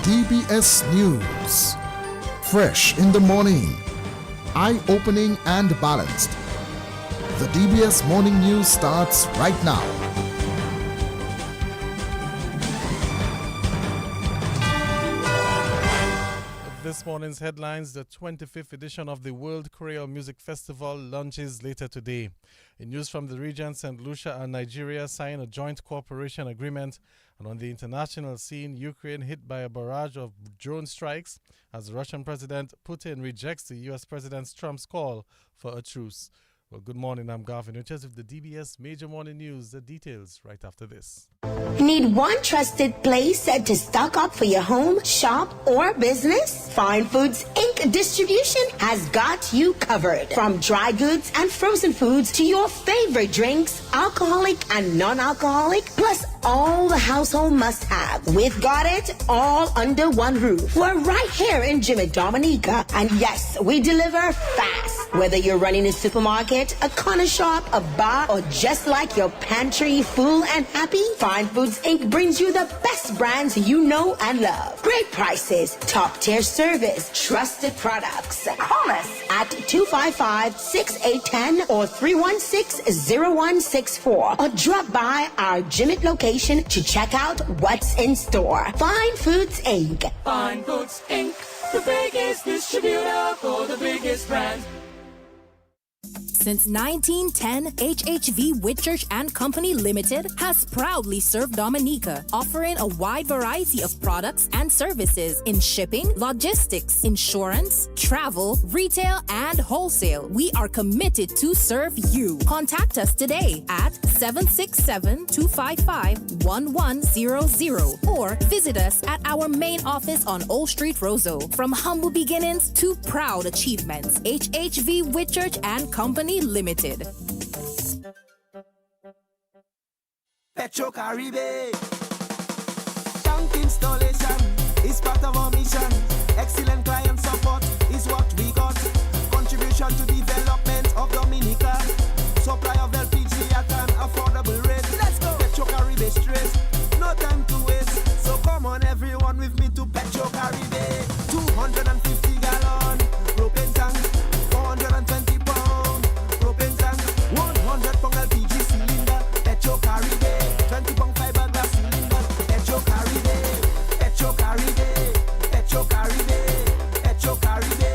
DBS News. Fresh in the morning, eye-opening and balanced. The DBS Morning News starts right now. This morning's headlines: the 25th edition of the World Creole Music Festival launches later today. In news from the region, St. Lucia and Nigeria signed a joint cooperation agreement. And on the international scene, Ukraine hit by a barrage of drone strikes as Russian President Putin rejects the U.S. President Trump's call for a truce. Well, good morning, I'm Garvin Richards with the DBS Major Morning News. The details right after this. Need one trusted place to stock up for your home, shop, or business? Fine Foods Inc. Distribution has got you covered. From dry goods and frozen foods to your favorite drinks, alcoholic and non-alcoholic, plus all the household must-have. We've got it all under one roof. We're right here in Jimmy, Dominica. And yes, we deliver fast. Whether you're running a supermarket, a corner shop, a bar, or just like your pantry full and happy, Fine Foods Inc. brings you the best brands you know and love. Great prices, top-tier service, trusted products. Call us at 255-6810 or 316-0164 or drop by our Jimmy location to check out what's in store. Fine Foods Inc. Fine Foods Inc. The biggest distributor for the biggest brand. Since 1910, HHV Whitchurch and Company Limited has proudly served Dominica, offering a wide variety of products and services in shipping, logistics, insurance, travel, retail, and wholesale. We are committed to serve you. Contact us today at 767-255-1100 or visit us at our main office on Old Street, Roseau. From humble beginnings to proud achievements, HHV Whitchurch and Company Limited. Petro Caribe. Tank installation is part of our mission. Excellent client support is what we got. Contribution to development of Dominica. Supply of LPG at an affordable rate. Let's go. Petro Caribe straight. No time to waste. So come on everyone with me to Petro Caribe. 250 gallon propane tank. 420 pound propane tank. 100 pound LPG cylinder. Petro Caribe. 20 pound fiberglass cylinder. Petro Caribe. Petro Caribe. Petro Caribe. Petro Caribe.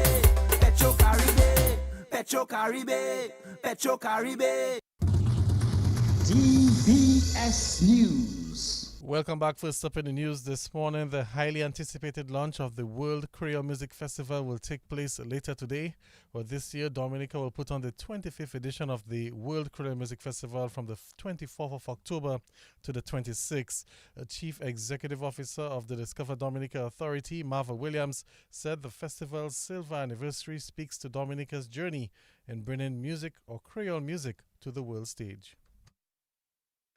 Petro Caribe. Petro Caribe. Petro Caribe. DBS News. Welcome back. First up in the news this morning, the highly anticipated launch of the World Creole Music Festival will take place later today. Well, this year, Dominica will put on the 25th edition of the World Creole Music Festival from the 24th of October to the 26th. A Chief Executive Officer of the Discover Dominica Authority, Marva Williams, said the festival's silver anniversary speaks to Dominica's journey in bringing music or Creole music to the world stage.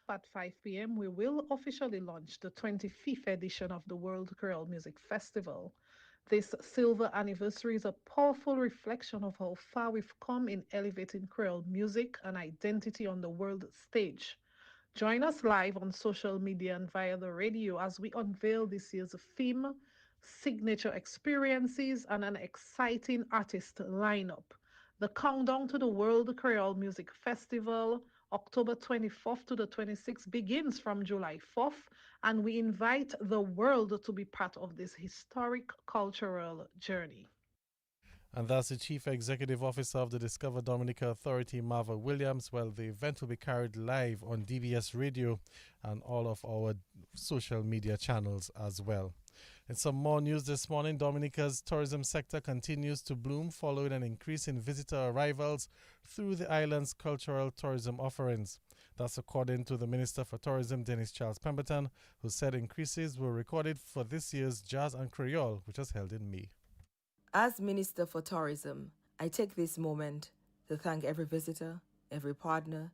At 5 p.m., we will officially launch the 25th edition of the World Creole Music Festival. This silver anniversary is a powerful reflection of how far we've come in elevating Creole music and identity on the world stage. Join us live on social media and via the radio as we unveil this year's theme, signature experiences, and an exciting artist lineup. The countdown to the World Creole Music Festival, October 24th to the 26th, begins from July 4th, and we invite the world to be part of this historic cultural journey. And that's the Chief Executive Officer of the Discover Dominica Authority, Marva Williams. Well, the event will be carried live on DBS Radio and all of our social media channels as well. In some more news this morning, Dominica's tourism sector continues to bloom following an increase in visitor arrivals through the island's cultural tourism offerings. That's according to the Minister for Tourism, Dennis Charles Pemberton, who said increases were recorded for this year's Jazz and Creole, which was held in May. As Minister for Tourism, I take this moment to thank every visitor, every partner,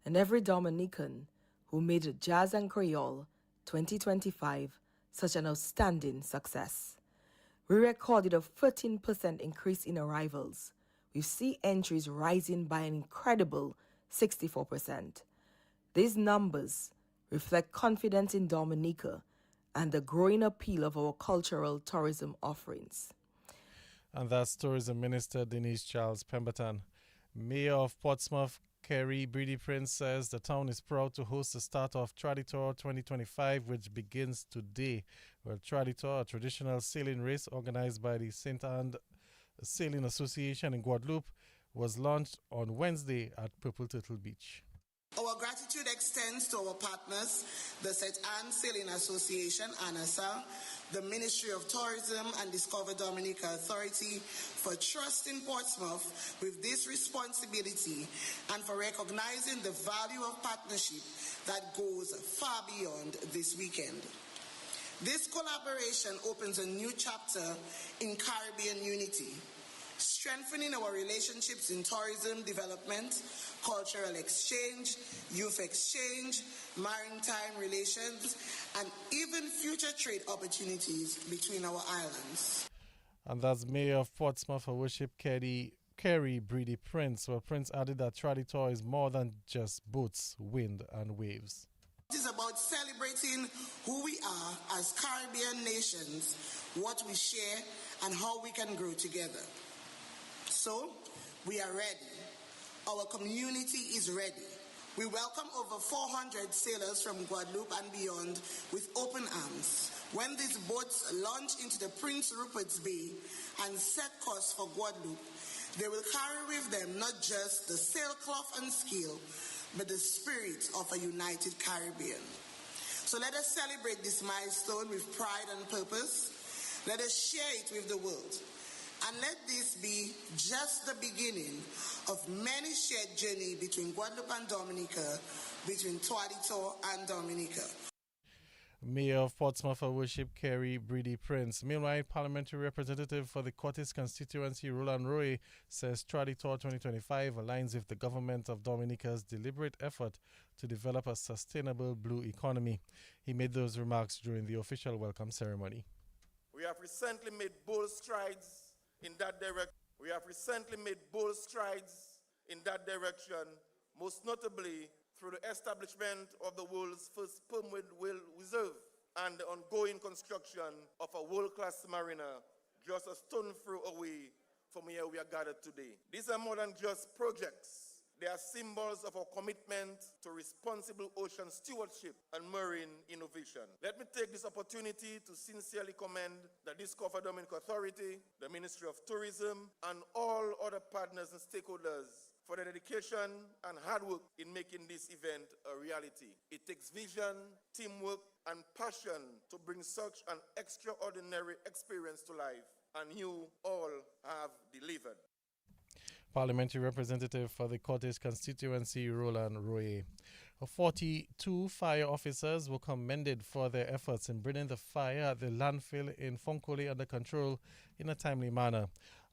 and every Dominican who made Jazz and Creole 2025 such an outstanding success. We recorded a 13% increase in arrivals, with sea entries rising by an incredible 64%. These numbers reflect confidence in Dominica and the growing appeal of our cultural tourism offerings. And that's Tourism Minister Denise Charles Pemberton. Mayor of Portsmouth, Kerry Breedy Prince, says the town is proud to host the start of Trolley Tour 2025, which begins today. Well, Trolley Tour, a traditional sailing race organized by the St. Anne Sailing Association in Guadeloupe, was launched on Wednesday at Purple Turtle Beach. Our gratitude extends to our partners, the St. Anne Sailing Association, ANASA, the Ministry of Tourism and Discover Dominica Authority for trusting Portsmouth with this responsibility and for recognizing the value of partnership that goes far beyond this weekend. This collaboration opens a new chapter in Caribbean unity, strengthening our relationships in tourism development, cultural exchange, youth exchange, maritime relations, and even future trade opportunities between our islands. And that's Mayor of Portsmouth, Her Worship Kerry Breedy Prince. Well, Prince added that Trolley Tour is more than just boats, wind, and waves. It is about celebrating who we are as Caribbean nations, what we share, and how we can grow together. So, we are ready. Our community is ready. We welcome over 400 sailors from Guadeloupe and beyond with open arms. When these boats launch into the Prince Rupert's Bay and set course for Guadeloupe, they will carry with them not just the sailcloth and skill, but the spirit of a united Caribbean. So let us celebrate this milestone with pride and purpose. Let us share it with the world. And let this be just the beginning of many shared journey between Guadeloupe and Dominica, between Trolley Tour and Dominica. Mayor of Portsmouth, Her Worship Kerry Breedy Prince. Meanwhile, Parliamentary Representative for the Cortes constituency, Roland Roy, says Trolley Tour 2025 aligns with the government of Dominica's deliberate effort to develop a sustainable blue economy. He made those remarks during the official welcome ceremony. We have recently made bold strides in that direction. Most notably through the establishment of the world's first permanent whale reserve and the ongoing construction of a world-class marina just a stone throw away from where we are gathered today. These are more than just projects. They are symbols of our commitment to responsible ocean stewardship and marine innovation. Let me take this opportunity to sincerely commend the Discover Dominica Authority, the Ministry of Tourism, and all other partners and stakeholders for their dedication and hard work in making this event a reality. It takes vision, teamwork, and passion to bring such an extraordinary experience to life, and you all have delivered. Parliamentary Representative for the Cortes constituency, Roland Roy. 42 fire officers were commended for their efforts in bringing the fire at the landfill in Fonkole under control in a timely manner.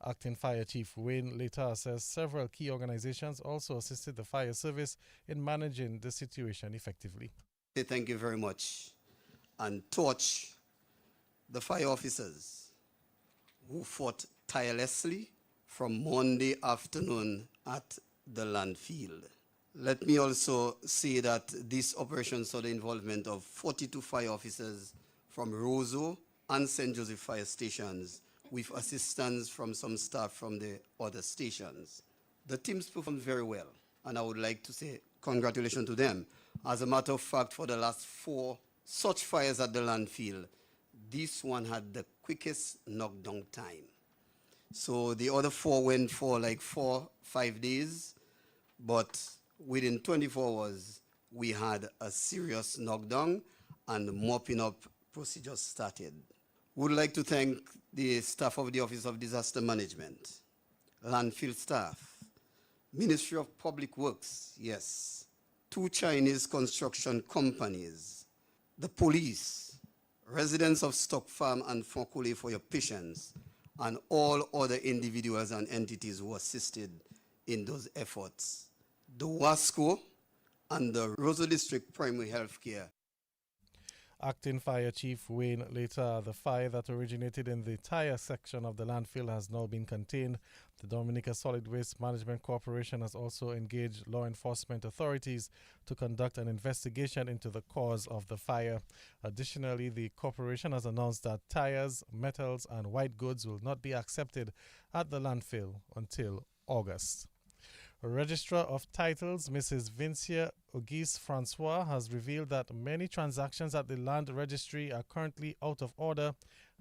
Acting Fire Chief Wayne Letar says several key organizations also assisted the fire service in managing the situation effectively. Thank you very much, and torch the fire officers who fought tirelessly from Monday afternoon at the landfill. Let me also say that this operation saw the involvement of 42 fire officers from Roseau and St. Joseph fire stations with assistance from some staff from the other stations. The teams performed very well, and I would like to say congratulations to them. As a matter of fact, for the last 4 such fires at the landfill, this one had the quickest knockdown time. So the other 4 went for like 4-5 days, but within 24 hours, we had a serious knockdown and mopping up procedures started. Would like to thank the staff of the Office of Disaster Management, landfill staff, Ministry of Public Works, yes, 2 Chinese construction companies, the police, residents of Stock Farm and Fonkole for your patience, and all other individuals and entities who assisted in those efforts. The WASCO and the Roseau District Primary Health Care. Acting Fire Chief Wayne later, the fire that originated in the tire section of the landfill has now been contained. The Dominica Solid Waste Management Corporation has also engaged law enforcement authorities to conduct an investigation into the cause of the fire. Additionally, the corporation has announced that tires, metals, and white goods will not be accepted at the landfill until August. Registrar of Titles, Mrs. Vincia Auguste Francois, has revealed that many transactions at the land registry are currently out of order,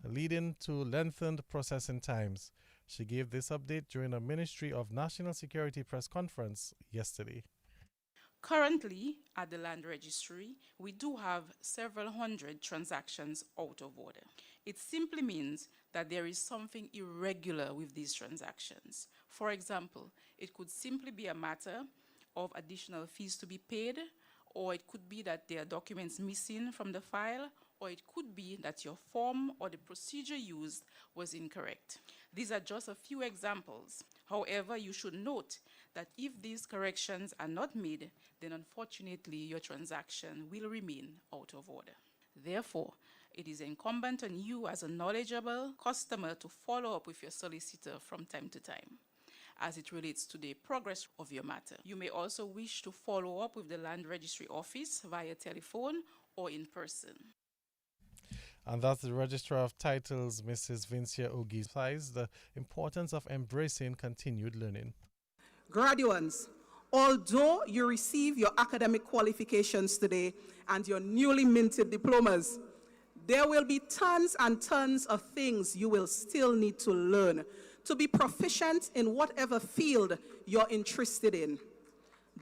leading to lengthened processing times. She gave this update during a Ministry of National Security press conference yesterday. Currently, at the land registry, we do have several hundred transactions out of order. It simply means that there is something irregular with these transactions. For example, it could simply be a matter of additional fees to be paid, or it could be that there are documents missing from the file, or it could be that your form or the procedure used was incorrect. These are just a few examples. However, you should note that if these corrections are not made, then unfortunately your transaction will remain out of order. Therefore, it is incumbent on you as a knowledgeable customer to follow up with your solicitor from time to time as it relates to the progress of your matter. You may also wish to follow up with the land registry office via telephone or in person. And that's the Registrar of Titles, Mrs. Vincia Auguste, the importance of embracing continued learning. Graduates, although you receive your academic qualifications today and your newly minted diplomas, there will be tons and tons of things you will still need to learn to be proficient in whatever field you're interested in.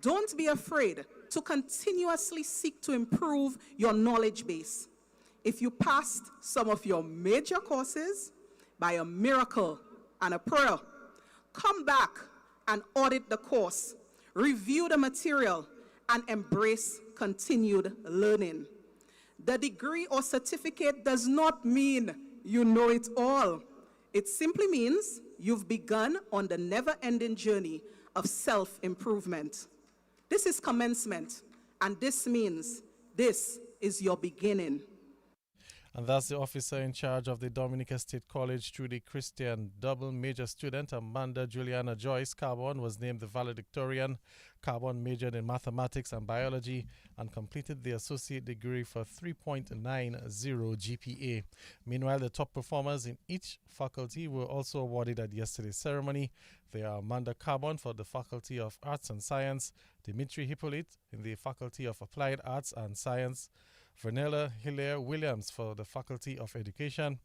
Don't be afraid to continuously seek to improve your knowledge base. If you passed some of your major courses by a miracle and a prayer, come back and audit the course, review the material, and embrace continued learning. The degree or certificate does not mean you know it all. It simply means you've begun on the never-ending journey of self-improvement. This is commencement, and this means this is your beginning. And that's the officer in charge of the Dominica State College Trudy Christian. Double major student Amanda Juliana Joyce Carbon was named the valedictorian. Carbon majored in mathematics and biology and completed the associate degree for 3.90 GPA. Meanwhile, the top performers in each faculty were also awarded at yesterday's ceremony. They are Amanda Carbon for the Faculty of Arts and Science, Dimitri Hippolyte in the Faculty of Applied Arts and Science, Vernella Hilaire Williams for the Faculty of Education,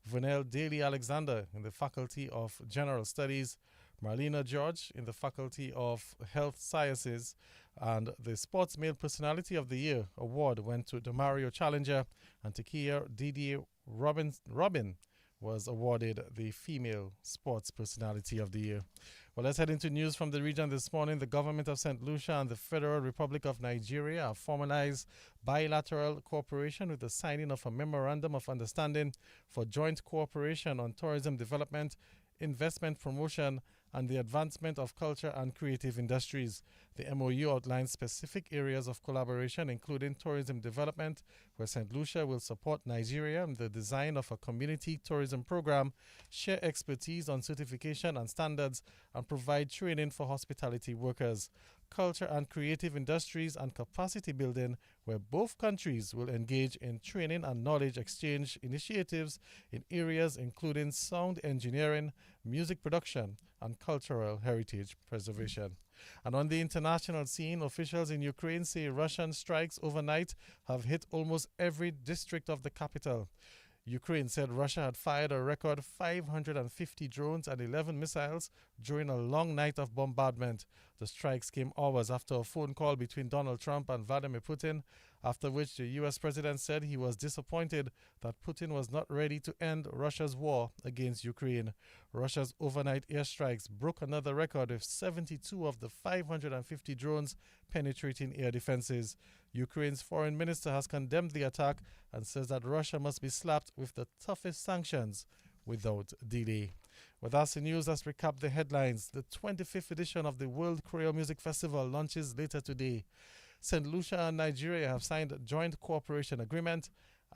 Vernell Daly Alexander in the Faculty of General Studies, Marlena George in the Faculty of Health Sciences, and the Sports Male Personality of the Year award went to Demario Challenger, and Takia Didier Robin was awarded the Female Sports Personality of the Year. Well, let's head into news from the region this morning. The government of St. Lucia and the Federal Republic of Nigeria have formalized bilateral cooperation with the signing of a memorandum of understanding for joint cooperation on tourism development, investment promotion, and the advancement of culture and creative industries. The MOU outlines specific areas of collaboration, including tourism development, where St. Lucia will support Nigeria in the design of a community tourism program, share expertise on certification and standards, and provide training for hospitality workers. Culture and creative industries and capacity building, where both countries will engage in training and knowledge exchange initiatives in areas including sound engineering, music production, and cultural heritage preservation. And on the international scene, officials in Ukraine say Russian strikes overnight have hit almost every district of the capital. Ukraine said Russia had fired a record 550 drones and 11 missiles during a long night of bombardment. The strikes came hours after a phone call between Donald Trump and Vladimir Putin, after which the U.S. president said he was disappointed that Putin was not ready to end Russia's war against Ukraine. Russia's overnight airstrikes broke another record with 72 of the 550 drones penetrating air defenses. Ukraine's foreign minister has condemned the attack and says that Russia must be slapped with the toughest sanctions without delay. With us in news, let's recap the headlines. The 25th edition of the World Creole Music Festival launches later today. St. Lucia and Nigeria have signed a joint cooperation agreement,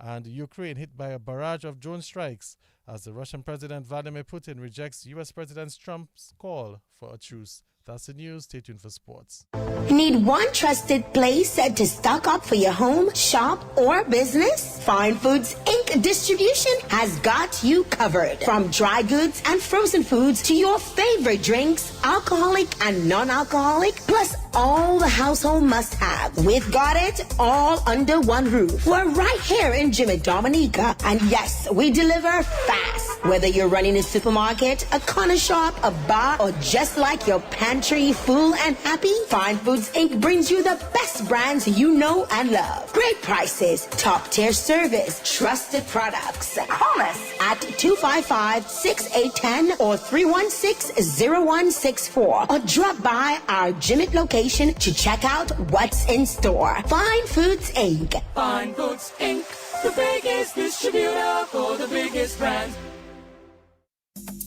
And Ukraine hit by a barrage of drone strikes as the Russian President Vladimir Putin rejects U.S. President Trump's call for a truce. That's the news. Stay tuned for sports. Need one trusted place to stock up for your home, shop, or business? Fine Foods Inc. Distribution has got you covered. From dry goods and frozen foods to your favorite drinks, alcoholic and non-alcoholic, plus all the household must-have. We've got it all under one roof. We're right here in Jimmy Dominica. And yes, we deliver fast. Whether you're running a supermarket, a corner shop, a bar, or just like your pantry full and happy, Fine Foods Inc. brings you the best brands you know and love. Great prices, top-tier service, trusted products. Call us at 255-6810 or 316-0164 or drop by our Jimmy location to check out what's in store. Fine Foods Inc. Fine Foods Inc., the biggest distributor for the biggest brand.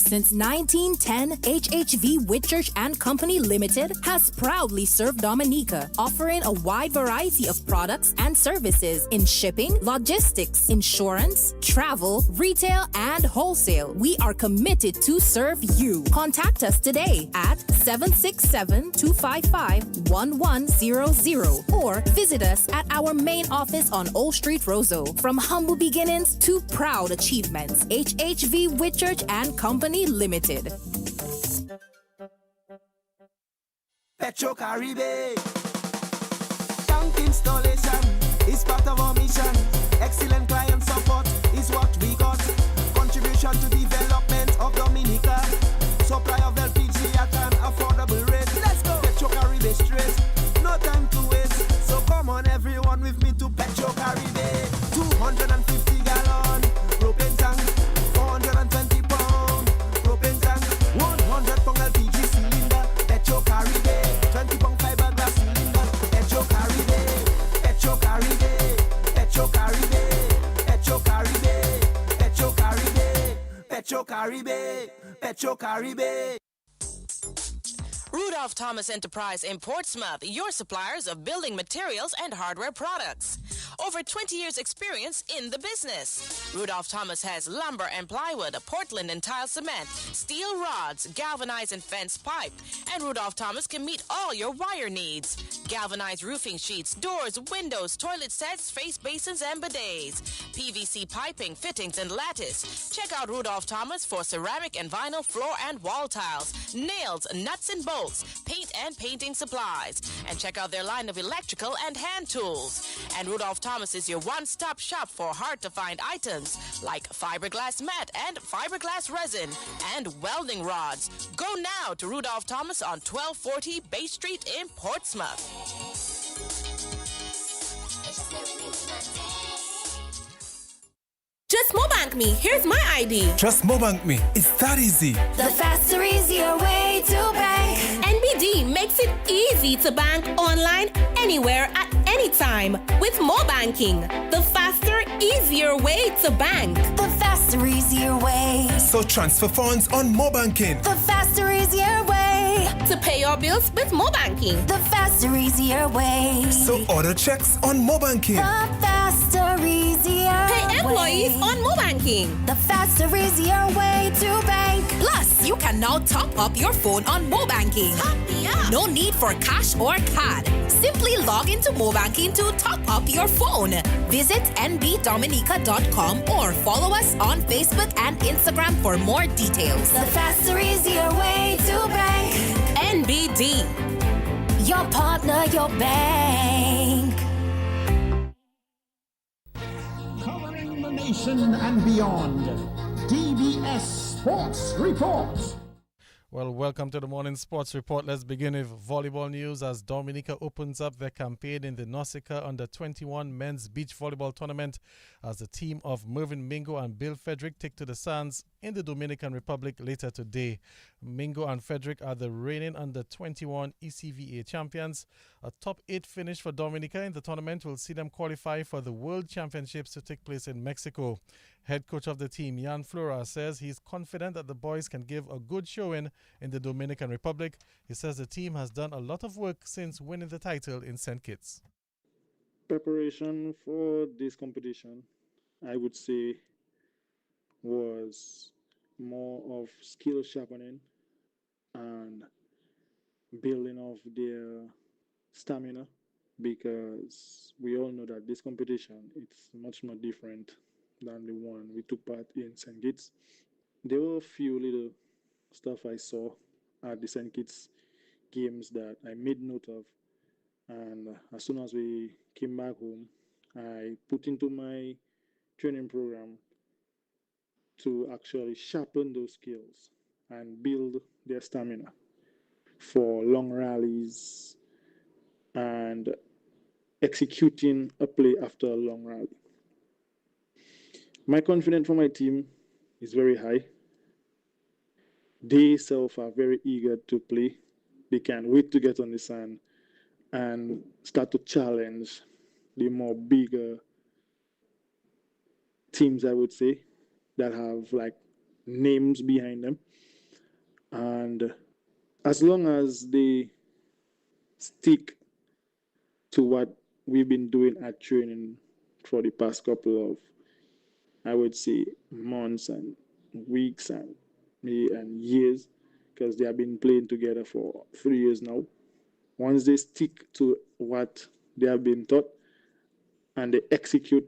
Since 1910, HHV Whitchurch and Company Limited has proudly served Dominica, offering a wide variety of products and services in shipping, logistics, insurance, travel, retail, and wholesale. We are committed to serve you. Contact us today at 767-255-1100 or visit us at our main office on Old Street, Roseau. From humble beginnings to proud achievements, HHV Whitchurch and Company Limited. Petro Caribe. Tank installation is part of our mission. Excellent client support is what we got. Contribution to development of Dominica. Supply of LPG at an affordable rate. Let's go. Petro Caribe straight. No time to waste. So come on everyone with me to Petro Caribe. 250 gallon propane tank. 420 pound propane tank. 100 pound LPG cylinder. Petro Caribe. 20 pound fiberglass cylinder. Petro Caribe. Petro Caribe. Petro Caribe. Petro Caribe. Petro Caribe. Petro Caribe. Petro Caribe. Rudolph Thomas Enterprise in Portsmouth, your suppliers of building materials and hardware products. Over 20 years experience in the business. Rudolph Thomas has lumber and plywood, Portland and tile cement, steel rods, galvanized and fence pipe. And Rudolph Thomas can meet all your wire needs. Galvanized roofing sheets, doors, windows, toilet sets, face basins and bidets. PVC piping, fittings and lattice. Check out Rudolph Thomas for ceramic and vinyl floor and wall tiles, nails, nuts and bolts, paint and painting supplies. And check out their line of electrical and hand tools. And Rudolph Thomas is your one-stop shop for hard-to-find items like fiberglass mat and fiberglass resin and welding rods. Go now to Rudolph Thomas on 1240 Bay Street in Portsmouth. Just Mobank me. Here's my ID. Just Mobank me. It's that easy. The faster, easier way to bank. NBD makes it easy to bank online, anywhere, at any time with Mobanking. The faster, easier way to bank. The faster, easier way. So transfer funds on Mobanking. The faster, easier way. To pay your bills with Mobanking. The faster, easier way. So order checks on Mobanking. The faster, easier Pay employees way. on Mobanking. The faster, easier way to bank. Plus, you can now top up your phone on Mobanking. No need for cash or card. Simply log into Mobanking to top up your phone. Visit nbdominica.com or follow us on Facebook and Instagram for more details. The faster, easier way to bank. NBD. Your partner, your bank. Covering the nation and beyond. DBS Sports Report. Well, welcome to the Morning Sports Report. Let's begin with volleyball news as Dominica opens up their campaign in the Nausicaa Under-21 Men's Beach Volleyball Tournament as the team of Mervyn Mingo and Bill Frederick take to the sands in the Dominican Republic later today. Mingo and Frederick are the reigning Under-21 ECVA champions. A top 8 finish for Dominica in the tournament will see them qualify for the World Championships to take place in Mexico. Head coach of the team, Jan Flora, says he's confident that the boys can give a good showing in the Dominican Republic. He says the team has done a lot of work since winning the title in St. Kitts. Preparation for this competition. I would say, was more of skill sharpening and building of their stamina, because we all know that this competition it's much more different than the one we took part in St. Kitts. There were a few little stuff I saw at the St. Kitts games that I made note of, and as soon as we came back home, I put into my training program to actually sharpen those skills and build their stamina for long rallies and executing a play after a long rally. My confidence for my team is very high. They self are very eager to play. They can't wait to get on the sand and start to challenge the more bigger teams, I would say, that have like names behind them. And as long as they stick to what we've been doing at training for the past couple of, I would say, months and weeks and years, because they have been playing together for 3 years now. Once they stick to what they have been taught and they execute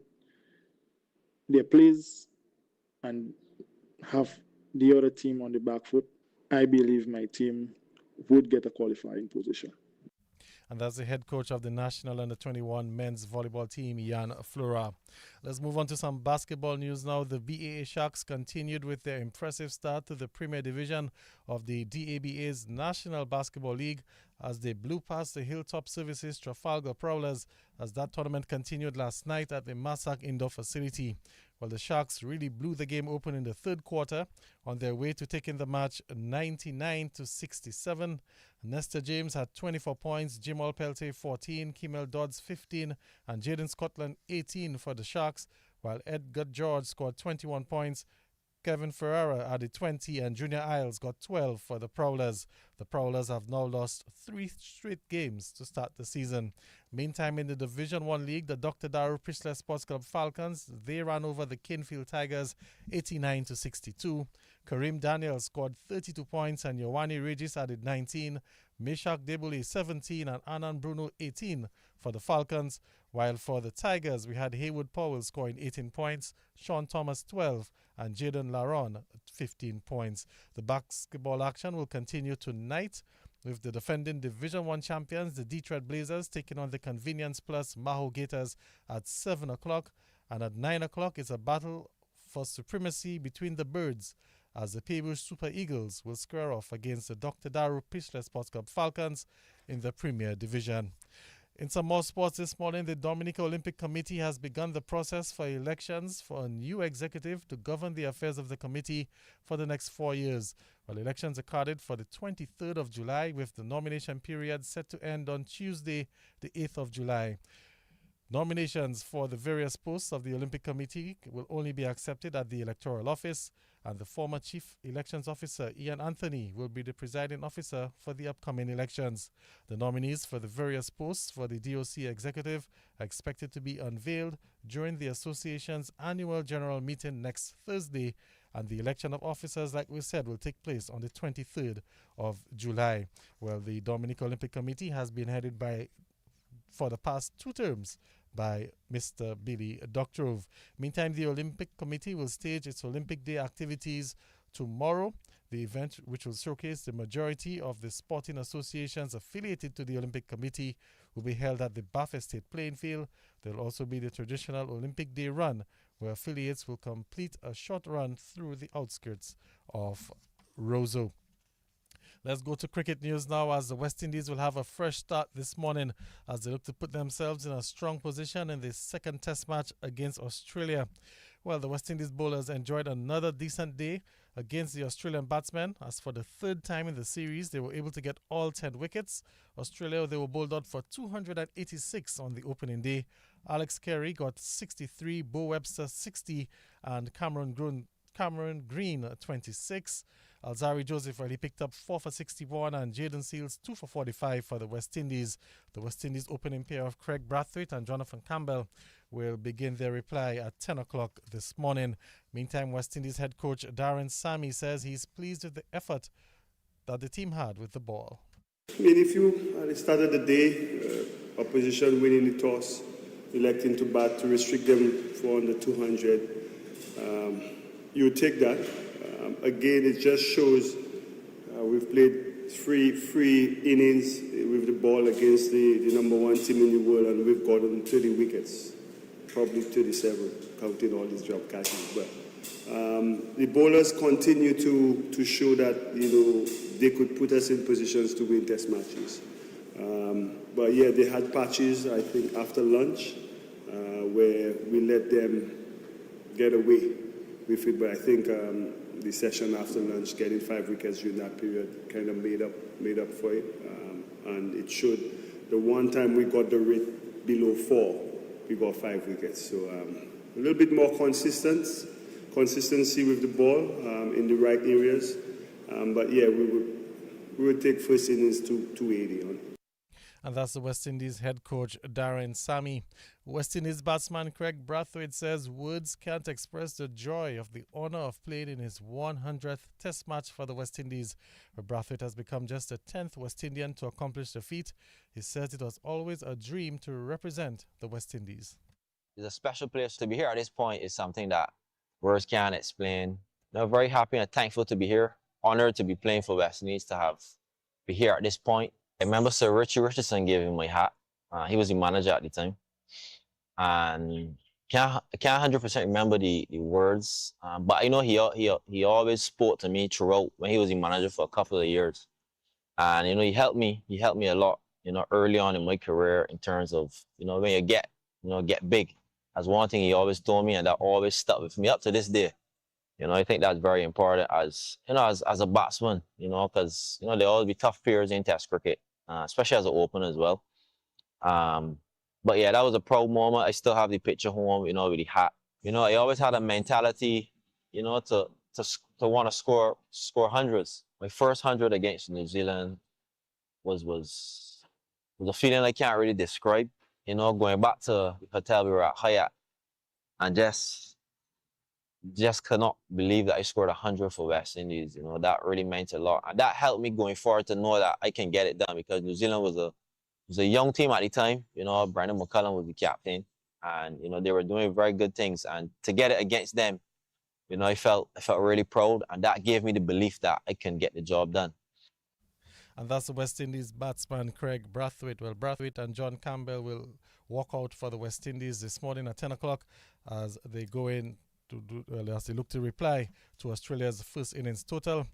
their plays and have the other team on the back foot, I believe my team would get a qualifying position. And that's the head coach of the National Under-21 men's volleyball team, Jan Flora. Let's move on to some basketball news now. The BAA Sharks continued with their impressive start to the Premier Division of the DABA's National Basketball League as they blew past the Hilltop Services Trafalgar Prowlers as that tournament continued last night at the Massac Indoor Facility. Well, the Sharks really blew the game open in the third quarter on their way to taking the match 99-67. Nestor James had 24 points, Jamal Pelte 14, Kimmel Dodds 15, and Jaden Scotland 18 for the Sharks, while Edgar George scored 21 points. Kevin Ferrara added 20 and Junior Isles got 12 for the Prowlers. The Prowlers have now lost 3 straight games to start the season. Meantime, in the Division 1 League, the Dr. Daru Prischler Sports Club Falcons, they ran over the Kinfield Tigers 89-62. Kareem Daniels scored 32 points and Yohani Regis added 19. Meshach Debule 17 and Anand Bruno 18 for the Falcons, while for the Tigers we had Haywood Powell scoring 18 points, Sean Thomas 12 and Jaden Laron 15 points. The basketball action will continue tonight with the defending Division 1 champions, the Detroit Blazers, taking on the Convenience Plus Maho Gators at 7 o'clock, and at 9 o'clock is a battle for supremacy between the Birds as the Paybush Super Eagles will square off against the Dr. Daru Prischler Sports Club Falcons in the Premier Division. In some more sports this morning, the Dominica Olympic Committee has begun the process for elections for a new executive to govern the affairs of the committee for the next 4 years. Well, elections are carded for the 23rd of July, with the nomination period set to end on Tuesday, the 8th of July. Nominations for the various posts of the Olympic Committee will only be accepted at the Electoral Office, and the former Chief Elections Officer, Ian Anthony, will be the presiding officer for the upcoming elections. The nominees for the various posts for the DOC executive are expected to be unveiled during the association's annual general meeting next Thursday, and the election of officers, like we said, will take place on the 23rd of July. Well, the Dominica Olympic Committee has been headed for the past 2 terms by Mr. Billy Doctorov. Meantime, the Olympic Committee will stage its Olympic Day activities tomorrow. The event, which will showcase the majority of the sporting associations affiliated to the Olympic Committee, will be held at the Bath Estate playing field. There will also be the traditional Olympic Day run, where affiliates will complete a short run through the outskirts of Roseau. Let's go to cricket news now, as the West Indies will have a fresh start this morning as they look to put themselves in a strong position in the second test match against Australia. Well, the West Indies bowlers enjoyed another decent day against the Australian batsmen, as for the 3rd time in the series they were able to get all 10 wickets. Australia, they were bowled out for 286 on the opening day. Alex Carey got 63, Bo Webster 60 and Cameron Green 26. Alzari Joseph, he picked up 4 for 61, and Jaden Seals 2 for 45 for the West Indies. The West Indies opening pair of Craig Brathwaite and Jonathan Campbell will begin their reply at 10 o'clock this morning. Meantime, West Indies head coach Darren Sammy says he's pleased with the effort that the team had with the ball. I mean, if you, at the start of the day, opposition winning the toss, electing to bat to restrict them for under 200, you take that. Again, it just shows we've played three innings with the ball against the number one team in the world, and we've gotten 30 wickets, probably 37, counting all these drop catches. But the bowlers continue to show that, they could put us in positions to win test matches. But yeah, they had patches, I think, after lunch, where we let them get away with it. But I think the session after lunch, getting 5 wickets during that period, kind of made up for it. And it showed the one time we got the rate below 4, we got 5 wickets. So a little bit more consistency with the ball in the right areas. But yeah, we would take first innings to 280 on. And that's the West Indies head coach Darren Sammy. West Indies batsman Craig Brathwaite says words can't express the joy of the honour of playing in his 100th Test match for the West Indies. Brathwaite has become just the 10th West Indian to accomplish the feat. He says it was always a dream to represent the West Indies. It's a special place to be here at this point. Is something that words can't explain. I'm very happy and thankful to be here. Honoured to be playing for West Indies, to be here at this point. I remember Sir Richie Richardson gave him my hat. He was the manager at the time. And I can't 100% remember the words. But I know he always spoke to me throughout when he was the manager for a couple of years. And, he helped me. He helped me a lot, early on in my career in terms of, when you get big. That's one thing he always told me, and that always stuck with me up to this day. I think that's very important as a batsman, because, they always be tough players in Test cricket, especially as an opener as well. But yeah, that was a proud moment. I still have the picture home, with the hat. I always had a mentality, to want to score hundreds. My first 100 against New Zealand was a feeling I can't really describe. Going back to the hotel we were at Hyatt, and just cannot believe that I scored 100 for West Indies. That really meant a lot. And that helped me going forward to know that I can get it done, because New Zealand was a young team at the time. Brandon McCullum was the captain, and, they were doing very good things. And to get it against them, I felt really proud, and that gave me the belief that I can get the job done. And that's the West Indies batsman Craig Brathwaite. Well, Brathwaite and John Campbell will walk out for the West Indies this morning at 10 o'clock as they go in as they look to reply to Australia's first innings total.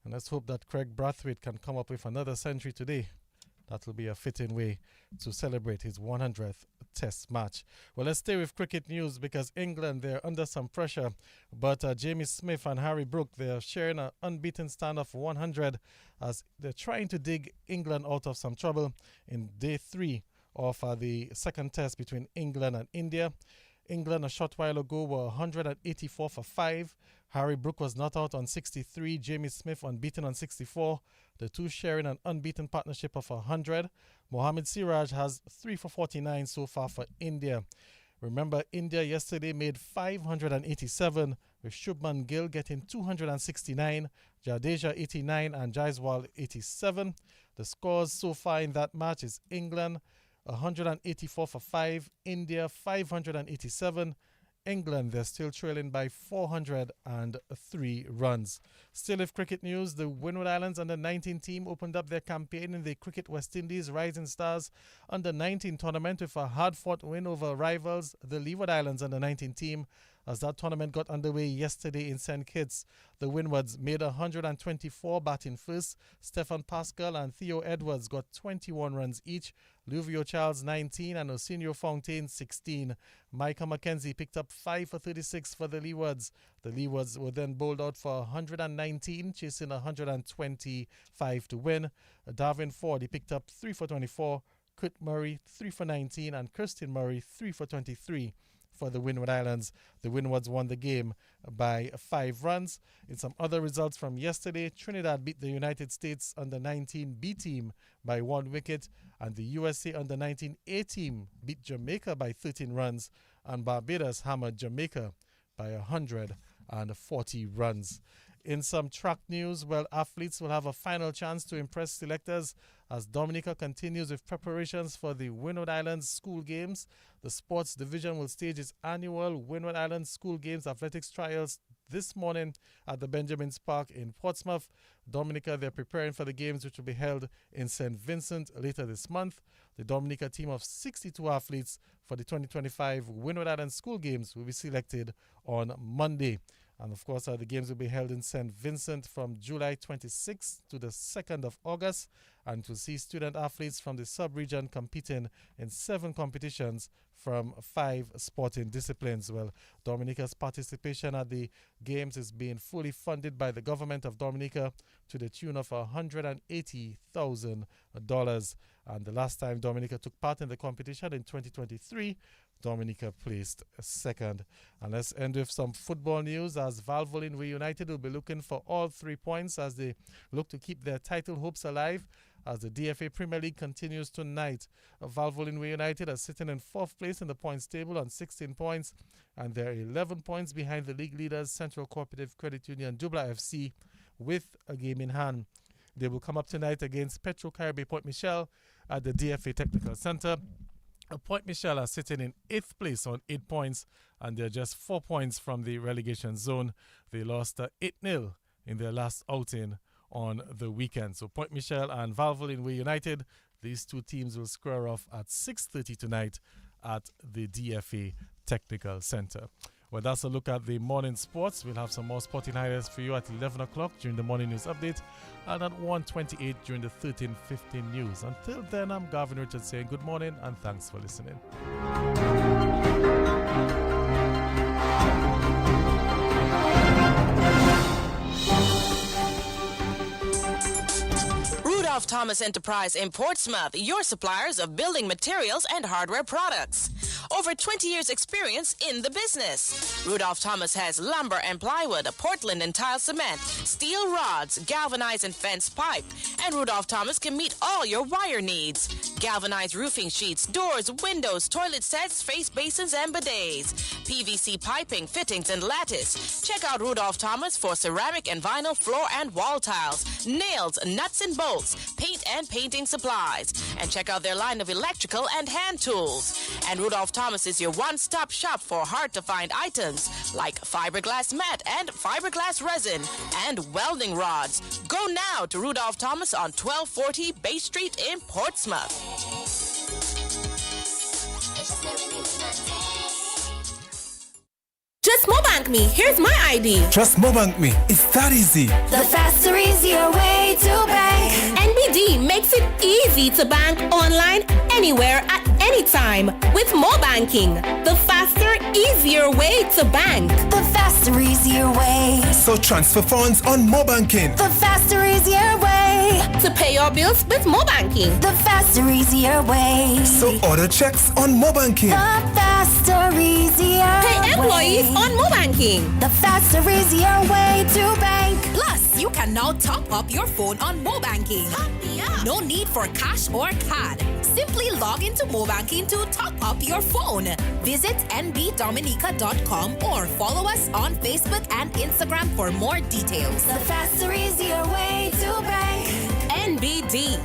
And let's hope that Craig Brathwaite can come up with another century today. That will be a fitting way to celebrate his 100th Test match. Well, let's stay with cricket news, because England, they're under some pressure. But Jamie Smith and Harry Brook, they're sharing an unbeaten stand of 100 as they're trying to dig England out of some trouble in day 3 of the second test between England and India. England a short while ago were 184 for 5. Harry Brook was not out on 63. Jamie Smith unbeaten on 64. The two sharing an unbeaten partnership of 100. Mohammad Siraj has 3 for 49 so far for India. Remember, India yesterday made 587, with Shubman Gill getting 269, Jadeja 89 and Jaiswal 87. The scores so far in that match is England 184 for 5, India 587. England, they're still trailing by 403 runs. Still, with cricket news, the Windward Islands under-19 team opened up their campaign in the Cricket West Indies Rising Stars under-19 tournament with a hard-fought win over rivals, the Leeward Islands under-19 team, as that tournament got underway yesterday in St. Kitts. The Windwards made 124 batting first. Stefan Pascal and Theo Edwards got 21 runs each. Luvio Charles 19 and Osinio Fontaine 16. Micah Mackenzie picked up 5 for 36 for the Leewards. The Leewards were then bowled out for 119, chasing 125 to win. Darwin Ford, he picked up 3 for 24. Kurt Murray 3 for 19 and Kirsten Murray 3 for 23 for the Windward Islands. The Windwards won the game by 5 runs. In some other results from yesterday, Trinidad beat the United States under-19 B team by 1 wicket, and the USA under-19 A team beat Jamaica by 13 runs, and Barbados hammered Jamaica by 140 runs. In some track news, athletes will have a final chance to impress selectors as Dominica continues with preparations for the Windward Islands School Games. The sports division will stage its annual Windward Islands School Games athletics trials this morning at the Benjamin's Park in Portsmouth. Dominica, they're preparing for the games which will be held in St. Vincent later this month. The Dominica team of 62 athletes for the 2025 Windward Islands School Games will be selected on Monday. And of course, the games will be held in St. Vincent from July 26th to the 2nd of August, and to see student athletes from the sub-region competing in 7 competitions from 5 sporting disciplines. Dominica's participation at the games is being fully funded by the government of Dominica to the tune of $180,000. And the last time Dominica took part in the competition in 2023, Dominica placed second. And let's end with some football news, as Valvoline United will be looking for all 3 points as they look to keep their title hopes alive as the DFA Premier League continues tonight. Valvoline United are sitting in 4th place in the points table on 16 points, and they're 11 points behind the league leaders Central Cooperative Credit Union Dubla FC with a game in hand. They will come up tonight against Petro Caribe Port Michel at the DFA Technical Center. Port Michel are sitting in 8th place on 8 points, and they're just 4 points from the relegation zone. They lost 8-0 in their last outing on the weekend. So Port Michel and Valvoline United, these 2 teams will square off at 6:30 tonight at the DFA Technical Center. Well, that's a look at the morning sports. We'll have some more sporting highlights for you at 11 o'clock during the morning news update, and at 1:28 during the 13:15 news. Until then, I'm Gavin Richard saying good morning and thanks for listening. Rudolph Thomas Enterprise in Portsmouth, your suppliers of building materials and hardware products. Over 20 years experience in the business. Rudolph Thomas has lumber and plywood, Portland and tile cement, steel rods, galvanized and fence pipe, and Rudolph Thomas can meet all your wire needs. Galvanized roofing sheets, doors, windows, toilet sets, face basins, and bidets. PVC piping, fittings, and lattice. Check out Rudolph Thomas for ceramic and vinyl floor and wall tiles, nails, nuts and bolts, paint and painting supplies. And check out their line of electrical and hand tools. And Rudolph Thomas is your one-stop shop for hard-to-find items like fiberglass mat and fiberglass resin and welding rods. Go now to Rudolph Thomas on 1240 Bay Street in Portsmouth. Just Mobank me. Here's my ID. Just Mobank me. It's that easy. The faster, easier way to bank. NBD makes it easy to bank online, anywhere, at any time with Mobanking. The faster, easier way to bank. The faster, easier way. So transfer funds on Mobanking. The faster, easier way. To pay your bills with Mobanking. The faster, easier way. So order checks on Mobanking. The faster, easier Pay employees way. on Mobanking. The faster, easier way to bank. Plus, you can now top up your phone on Mobanking. No need for cash or card. Simply log into Mobanking to top up your phone. Visit nbdominica.com or follow us on Facebook and Instagram for more details. The faster, easier way to bank. NBD.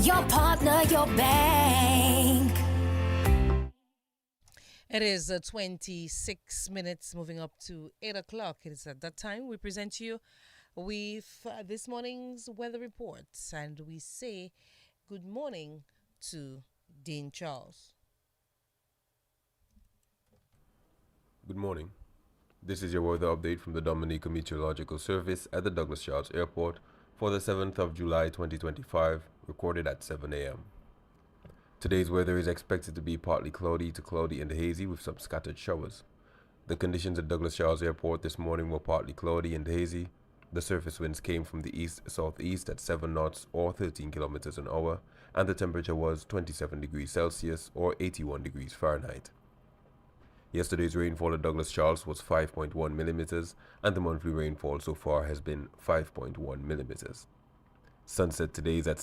Your partner, your bank. It is 26 minutes moving up to 8 o'clock. It is at that time we present you with this morning's weather reports, and we say good morning to Dean Charles. Good morning. This is your weather update from the Dominica Meteorological Service at the Douglas Charles Airport for the 7th of July 2025, recorded at 7 a.m. Today's weather is expected to be partly cloudy to cloudy and hazy with some scattered showers. The conditions at Douglas Charles Airport this morning were partly cloudy and hazy. The surface winds came from the east-southeast at 7 knots or 13 kilometers an hour, and the temperature was 27 degrees Celsius or 81 degrees Fahrenheit. Yesterday's rainfall at Douglas Charles was 5.1 millimeters, and the monthly rainfall so far has been 5.1 millimeters. Sunset today is at